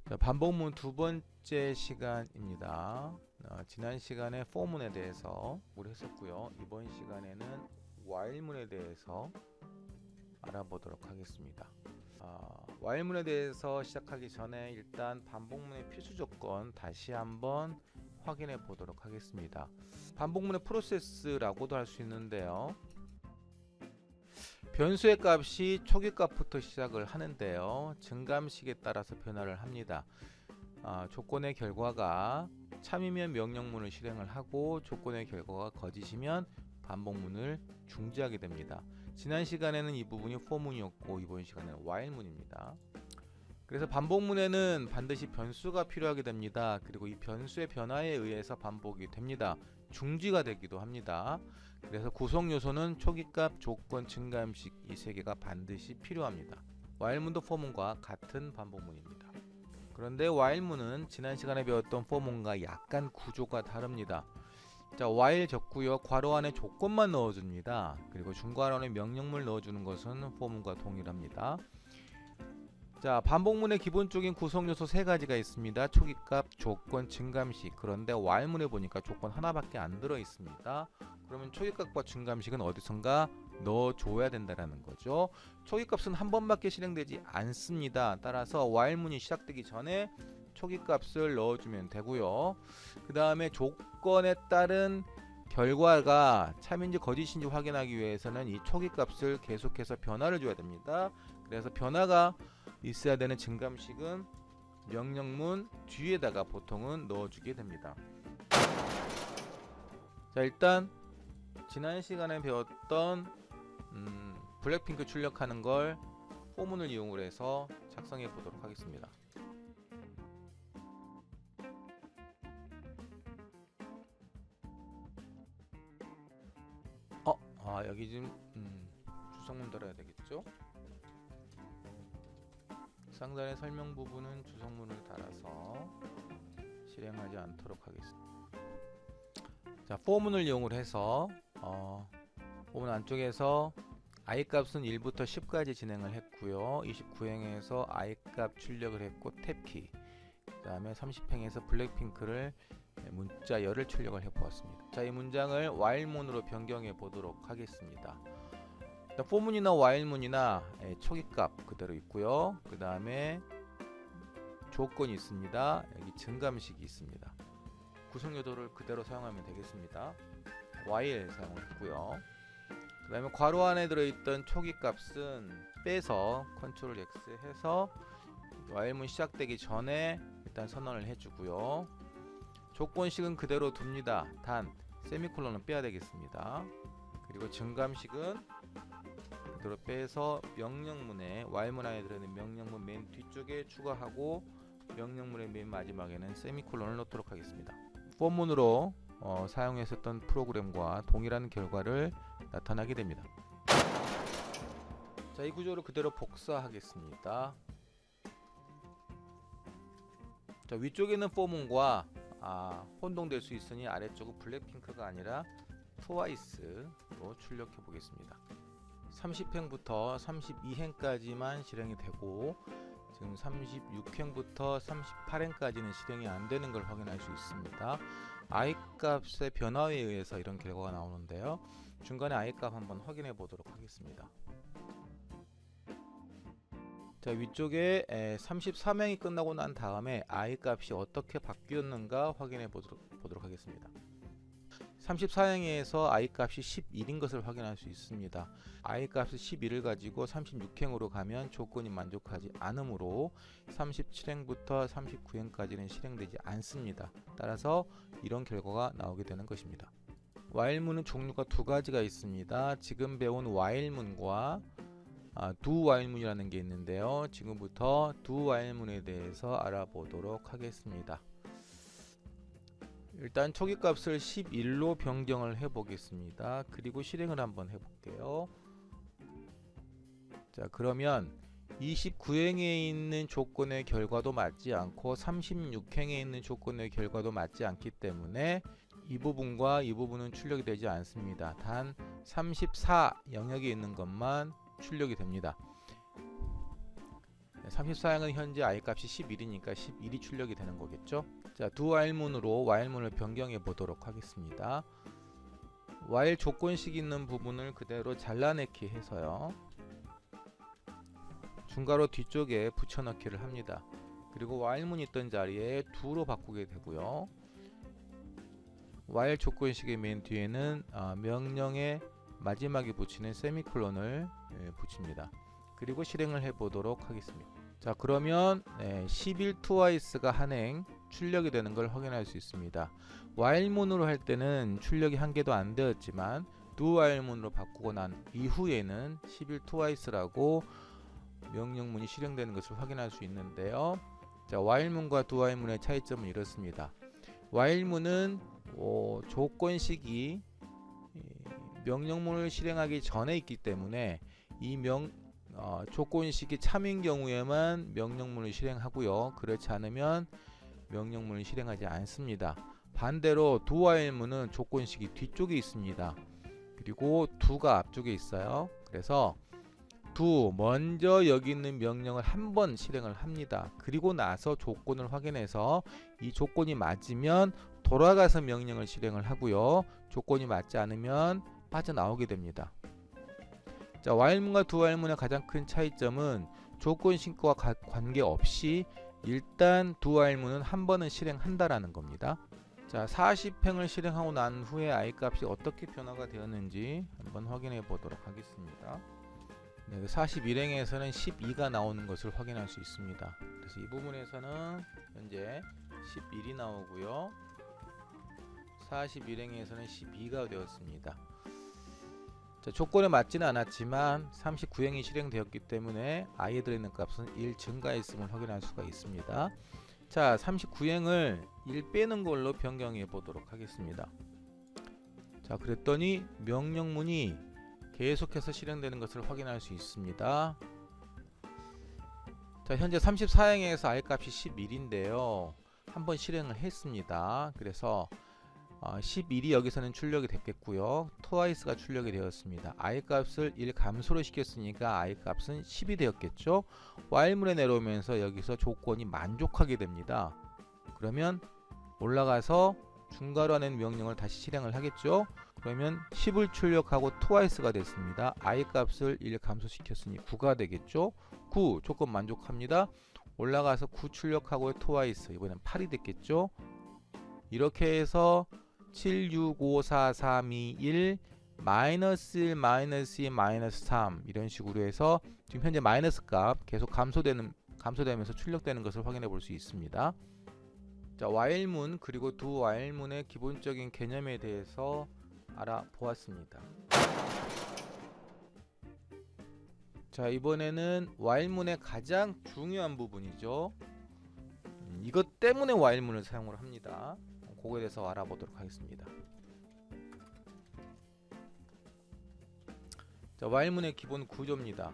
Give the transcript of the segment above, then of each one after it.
자, 반복문 두 번째 시간입니다. 지난 시간에 for문에 대해서 우리 했었고요. 이번 시간에는 while문에 대해서 알아보도록 하겠습니다. while문에 대해서 시작하기 전에 일단 반복문의 필수 조건 다시 한번 확인해 보도록 하겠습니다. 반복문의 프로세스라고도 할 수 있는데요. 변수의 값이 초기값부터 시작을 하는데요. 증감식에 따라서 변화를 합니다. 조건의 결과가 참이면 명령문을 실행을 하고 조건의 결과가 거짓이면 반복문을 중지하게 됩니다. 지난 시간에는 이 부분이 for문이었고 이번 시간에는 while문입니다. 그래서 반복문에는 반드시 변수가 필요하게 됩니다. 그리고 이 변수의 변화에 의해서 반복이 됩니다. 중지가 되기도 합니다. 그래서 구성 요소는 초기값, 조건, 증가함식 이 세 개가 반드시 필요합니다. while문도 for문과 같은 반복문입니다. 그런데 while문은 지난 시간에 배웠던 for문과 약간 구조가 다릅니다. 자, while 적고요. 괄호 안에 조건만 넣어줍니다. 그리고 중괄호 안에 명령문을 넣어주는 것은 for문과 동일합니다. 자, 반복문의 기본적인 구성 요소 세 가지가 있습니다. 초기값, 조건, 증감식. 그런데 while문에 보니까 조건 하나밖에 안 들어 있습니다. 그러면 초기값과 증감식은 어디선가 넣어줘야 된다는 거죠. 초기값은 한 번밖에 실행되지 않습니다. 따라서 while문이 시작되기 전에 초기값을 넣어주면 되고요. 그 다음에 조건에 따른 결과가 참인지 거짓인지 확인하기 위해서는 이 초기값을 계속해서 변화를 줘야 됩니다. 그래서 변화가 있어야 되는 증감식은 명령문 뒤에다가 보통은 넣어주게 됩니다. 자, 일단 지난 시간에 배웠던 블랙핑크 출력하는 걸 for문을 이용을 해서 작성해 보도록 하겠습니다. 여기 지금 주성문 달아야 되겠죠? 상단의 설명 부분은 주성문을 달아서 실행하지 않도록 하겠습니다. 자, for문을 이용을 해서 for문 안쪽에서 i 값은 1부터 10까지 진행을 했고요. 29행에서 i 값 출력을 했고 탭키, 그 다음에 30행에서 블랙핑크를 문자 열을 출력을 해 보았습니다. 자, 이 문장을 while문으로 변경해 보도록 하겠습니다. for문이나 while문이나 초기값 그대로 있고요. 그 다음에 조건이 있습니다. 여기 증감식이 있습니다. 구성 요소를 그대로 사용하면 되겠습니다. while 사용했고요. 그 다음에 괄호 안에 들어있던 초기값은 빼서 Ctrl X 해서 while문 시작되기 전에 일단 선언을 해주고요. 조건식은 그대로 둡니다. 단 세미콜론은 빼야 되겠습니다. 그리고 증감식은 그대로 빼서 명령문에 while문 안에 들어있는 명령문 맨 뒤쪽에 추가하고 명령문의 맨 마지막에는 세미콜론을 넣도록 하겠습니다. for문으로 사용했었던 프로그램과 동일한 결과를 나타나게 됩니다. 자, 이 구조를 그대로 복사하겠습니다. 자, 위쪽에는 for문과 혼동될 수 있으니 아래쪽은 블랙핑크가 아니라 twice로 출력해 보겠습니다. 30행부터 32행까지만 실행이 되고 지금 36행부터 38행까지는 실행이 안 되는 걸 확인할 수 있습니다. i 값의 변화에 의해서 이런 결과가 나오는데요. 중간에 i 값 한번 확인해 보도록 하겠습니다. 자, 위쪽에 33행이 끝나고 난 다음에 i 값이 어떻게 바뀌었는가 확인해 보도록 하겠습니다. 34행에서 i 값이 11인 것을 확인할 수 있습니다. i 값을 11을 가지고 36행으로 가면 조건이 만족하지 않으므로 37행부터 39행까지는 실행되지 않습니다. 따라서 이런 결과가 나오게 되는 것입니다. while문은 종류가 두 가지가 있습니다. 지금 배운 while문과 do while문이라는 게 있는데요. 지금부터 do while문에 대해서 알아보도록 하겠습니다. 일단 초기값을 11로 변경을 해 보겠습니다. 그리고 실행을 한번 해 볼게요. 자, 그러면 29행에 있는 조건의 결과도 맞지 않고 36행에 있는 조건의 결과도 맞지 않기 때문에 이 부분과 이 부분은 출력이 되지 않습니다. 단 34 영역에 있는 것만 출력이 됩니다. 34행은 현재 i 값이 11이니까 11이 출력이 되는 거겠죠. 자, do while문으로 while문을 변경해 보도록 하겠습니다. while 조건식 있는 부분을 그대로 잘라내기 해서요, 중괄호 뒤쪽에 붙여넣기를 합니다. 그리고 while문이 있던 자리에 do로 바꾸게 되고요. while 조건식의 맨 뒤에는 명령의 마지막에 붙이는 세미콜론을 붙입니다. 그리고 실행을 해 보도록 하겠습니다. 자, 그러면 11 twice가 한행 출력이 되는 걸 확인할 수 있습니다. while문으로 할 때는 출력이 한 개도 안 되었지만 do while문으로 바꾸고 난 이후에는 11 twice라고 명령문이 실행되는 것을 확인할 수 있는데요. 자, while문과 do while문의 차이점은 이렇습니다. while문은 조건식이 명령문을 실행하기 전에 있기 때문에 이 조건식이 참인 경우에만 명령문을 실행하고요. 그렇지 않으면 명령문을 실행하지 않습니다. 반대로 do while문은 조건식이 뒤쪽에 있습니다. 그리고 do가 앞쪽에 있어요. 그래서 do 먼저 여기 있는 명령을 한번 실행을 합니다. 그리고 나서 조건을 확인해서 이 조건이 맞으면 돌아가서 명령을 실행을 하고요. 조건이 맞지 않으면 빠져나오게 됩니다. 자, while문과 do while문의 가장 큰 차이점은 조건식과 관계없이 일단 do while문은 한 번은 실행한다라는 겁니다. 자, 40행을 실행하고 난 후에 i 값이 어떻게 변화가 되었는지 한번 확인해 보도록 하겠습니다. 41행에서는 12가 나오는 것을 확인할 수 있습니다. 그래서 이 부분에서는 현재 11이 나오고요. 41행에서는 12가 되었습니다. 자, 조건에 맞지는 않았지만 39행이 실행되었기 때문에 i에 들어있는 값은 1 증가했음을 확인할 수가 있습니다. 자, 39행을 1 빼는 걸로 변경해 보도록 하겠습니다. 자, 그랬더니 명령문이 계속해서 실행되는 것을 확인할 수 있습니다. 자, 현재 34행에서 i 값이 11인데요. 한번 실행을 했습니다. 그래서 11이 여기서는 출력이 됐겠고요. twice가 출력이 되었습니다. i 값을 1 감소로 시켰으니까 i 값은 10이 되었겠죠. while문에 내려오면서 여기서 조건이 만족하게 됩니다. 그러면 올라가서 중괄호 안에 명령을 다시 실행을 하겠죠. 그러면 10을 출력하고 twice가 됐습니다. i 값을 1 감소시켰으니 9가 되겠죠. 9 조건 만족합니다. 올라가서 9 출력하고 twice, 이번엔 8이 됐겠죠. 이렇게 해서 7, 6, 5, 4, 3, 2, 1, 마이너스 1, 마이너스 2, 마이너스 3 이런 식으로 해서 지금 현재 마이너스 값 계속 감소되면서 출력되는 것을 확인해 볼 수 있습니다. 자, while문 그리고 do while문의 기본적인 개념에 대해서 알아보았습니다. 자, 이번에는 while문의 가장 중요한 부분이죠. 이것 때문에 while문을 사용을 합니다. 그거에 대해서 알아보도록 하겠습니다. 자, while문의 기본 구조입니다.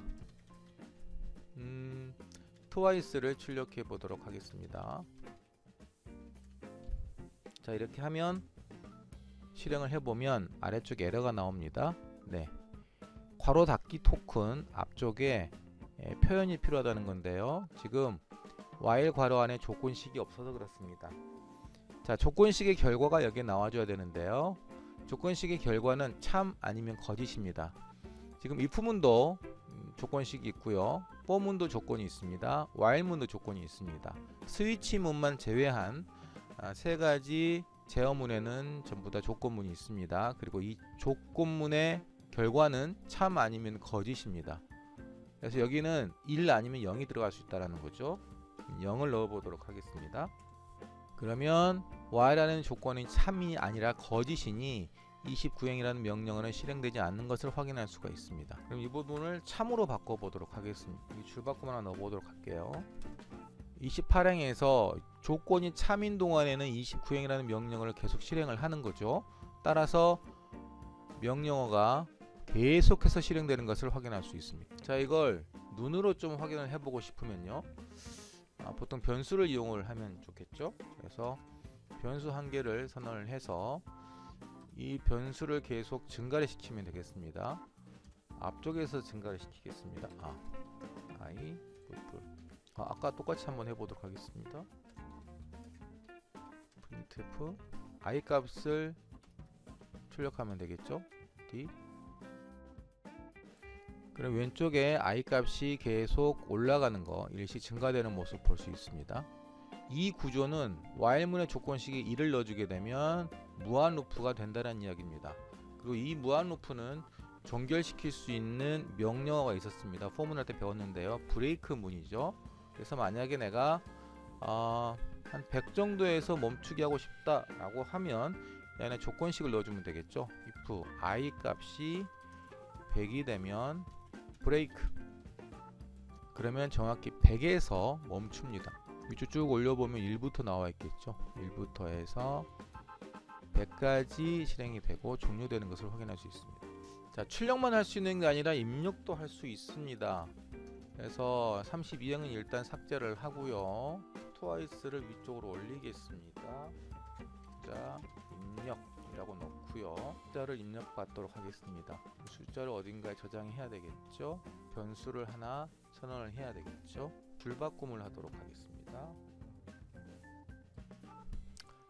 twice를 출력해 보도록 하겠습니다. 자, 이렇게 하면 실행을 해보면 아래쪽에 에러가 나옵니다. 네, 괄호 닫기 토큰 앞쪽에 표현이 필요하다는 건데요. 지금 while 괄호 안에 조건식이 없어서 그렇습니다. 자, 조건식의 결과가 여기에 나와줘야 되는데요. 조건식의 결과는 참 아니면 거짓입니다. 지금 if문도 조건식이 있고요. for문도 조건이 있습니다. while문도 조건이 있습니다. 스위치문만 제외한 세 가지 제어문에는 전부 다 조건문이 있습니다. 그리고 이 조건문의 결과는 참 아니면 거짓입니다. 그래서 여기는 1 아니면 0이 들어갈 수 있다는 거죠. 0을 넣어 보도록 하겠습니다. 그러면 while라는 조건이 참이 아니라 거짓이니 29행이라는 명령어는 실행되지 않는 것을 확인할 수가 있습니다. 그럼 이 부분을 참으로 바꿔 보도록 하겠습니다. 이 줄바꿈 하나 넣어 보도록 할게요. 28행에서 조건이 참인 동안에는 29행이라는 명령어를 계속 실행을 하는 거죠. 따라서 명령어가 계속해서 실행되는 것을 확인할 수 있습니다. 자, 이걸 눈으로 좀 확인을 해보고 싶으면요. 보통 변수를 이용을 하면 좋겠죠. 그래서 변수 한 개를 선언을 해서 이 변수를 계속 증가를 시키면 되겠습니다. 앞쪽에서 증가를 시키겠습니다. i 아까 똑같이 한번 해보도록 하겠습니다. printf i 값을 출력하면 되겠죠. D. 그럼 왼쪽에 i 값이 계속 올라가는 거, 일시 증가되는 모습 볼 수 있습니다. 이 구조는 while문의 조건식에 1을 넣어주게 되면 무한 루프가 된다는 이야기입니다. 그리고 이 무한 루프는 종결시킬 수 있는 명령어가 있었습니다. 포문할 때 배웠는데요. 브레이크 문이죠. 그래서 만약에 내가 한 100 정도에서 멈추게 하고 싶다 라고 하면 이 안에 조건식을 넣어주면 되겠죠. if i 값이 100이 되면 브레이크, 그러면 정확히 100에서 멈춥니다. 위쪽 쭉 올려보면 1부터 나와 있겠죠. 1부터 해서 100까지 실행이 되고 종료되는 것을 확인할 수 있습니다. 자, 출력만 할 수 있는 게 아니라 입력도 할 수 있습니다. 그래서 32행은 일단 삭제를 하고요. 트와이스를 위쪽으로 올리겠습니다. 자, 입력이라고 넣고요. 숫자를 입력받도록 하겠습니다. 숫자를 어딘가에 저장해야 되겠죠. 변수를 하나 선언을 해야 되겠죠. 줄바꿈을 하도록 하겠습니다.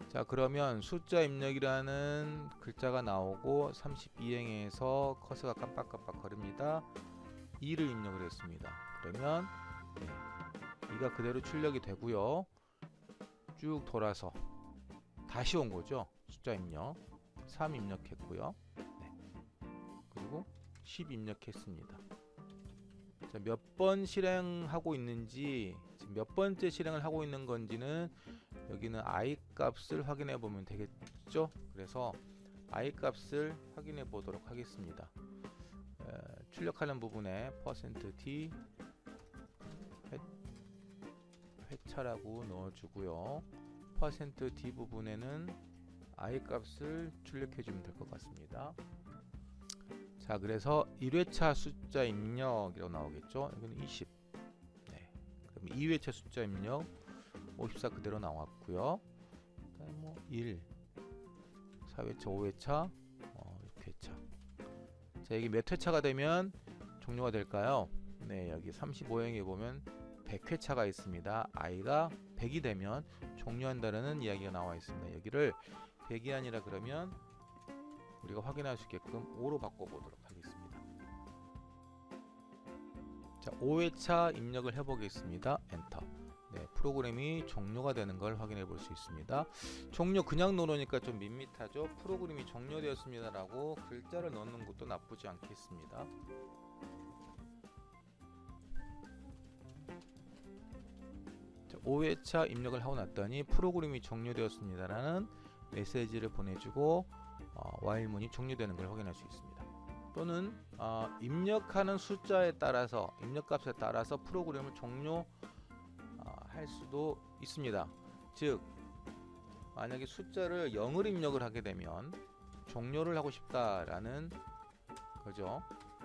자, 그러면 숫자 입력이라는 글자가 나오고 32행에서 커서가 깜빡깜빡 거립니다. 2를 입력을 했습니다. 그러면 2가 그대로 출력이 되고요. 쭉 돌아서 다시 온 거죠. 숫자 입력 3 입력했고요. 그리고 10 입력했습니다. 자, 몇 번 실행하고 있는지, 지금 몇 번째 실행을 하고 있는 건지는 여기는 i 값을 확인해 보면 되겠죠. 그래서 i 값을 확인해 보도록 하겠습니다. 출력하는 부분에 %t 회차라고 넣어주고요. %d 부분에는 i 값을 출력해 주면 될 것 같습니다. 자, 그래서 1회차 숫자 입력이라고 나오겠죠. 여기는 20. 그럼 2회차 숫자 입력 54 그대로 나왔고요. 그다음에 뭐 1, 4회차, 5회차, 6회차. 자, 여기 몇 회차가 되면 종료가 될까요? 네, 여기 35행에 보면 100회차가 있습니다. i가 100이 되면 종료한다는 이야기가 나와 있습니다. 여기를 100이 아니라 그러면 우리가 확인할 수 있게끔 5로 바꿔보도록 하겠습니다. 자, 5회차 입력을 해보겠습니다. 엔터. 네, 프로그램이 종료가 되는 걸 확인해 볼 수 있습니다. 종료 그냥 넣으니까 좀 밋밋하죠. 프로그램이 종료되었습니다 라고 글자를 넣는 것도 나쁘지 않겠습니다. 자, 5회차 입력을 하고 났더니 프로그램이 종료되었습니다 라는 메시지를 보내주고 while문이 종료되는 걸 확인할 수 있습니다. 또는 입력하는 숫자에 따라서, 입력값에 따라서 프로그램을 종료할 수도 있습니다. 즉 만약에 숫자를 0을 입력을 하게 되면 종료를 하고 싶다라는 거죠.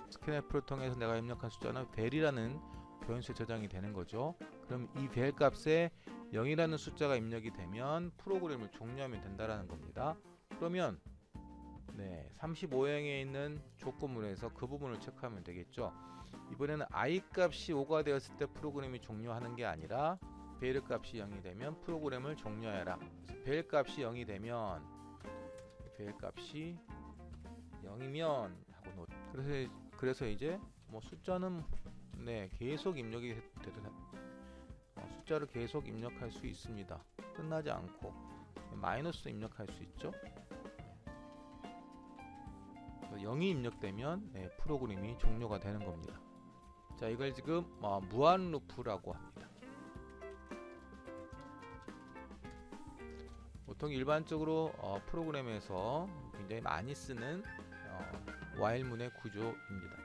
스캔F를 통해서 내가 입력한 숫자는 벨이라는 변수에 저장이 되는 거죠. 그럼 이 벨 값에 0이라는 숫자가 입력이 되면 프로그램을 종료하면 된다라는 겁니다. 그러면 35행에 있는 조건문에서 그 부분을 체크하면 되겠죠. 이번에는 i 값이 5가 되었을 때 프로그램이 종료하는 게 아니라 벨 값이 0이 되면 프로그램을 종료해라. 벨 값이 0이 되면, 벨 값이 0이면 하고 그래서 이제 뭐 숫자는 계속 입력이 되도록 숫자를 계속 입력할 수 있습니다. 끝나지 않고 마이너스 입력할 수 있죠. 0이 입력되면 프로그램이 종료가 되는 겁니다. 자, 이걸 지금 무한 루프라고 합니다. 보통 일반적으로 프로그램에서 굉장히 많이 쓰는 while문의 구조입니다.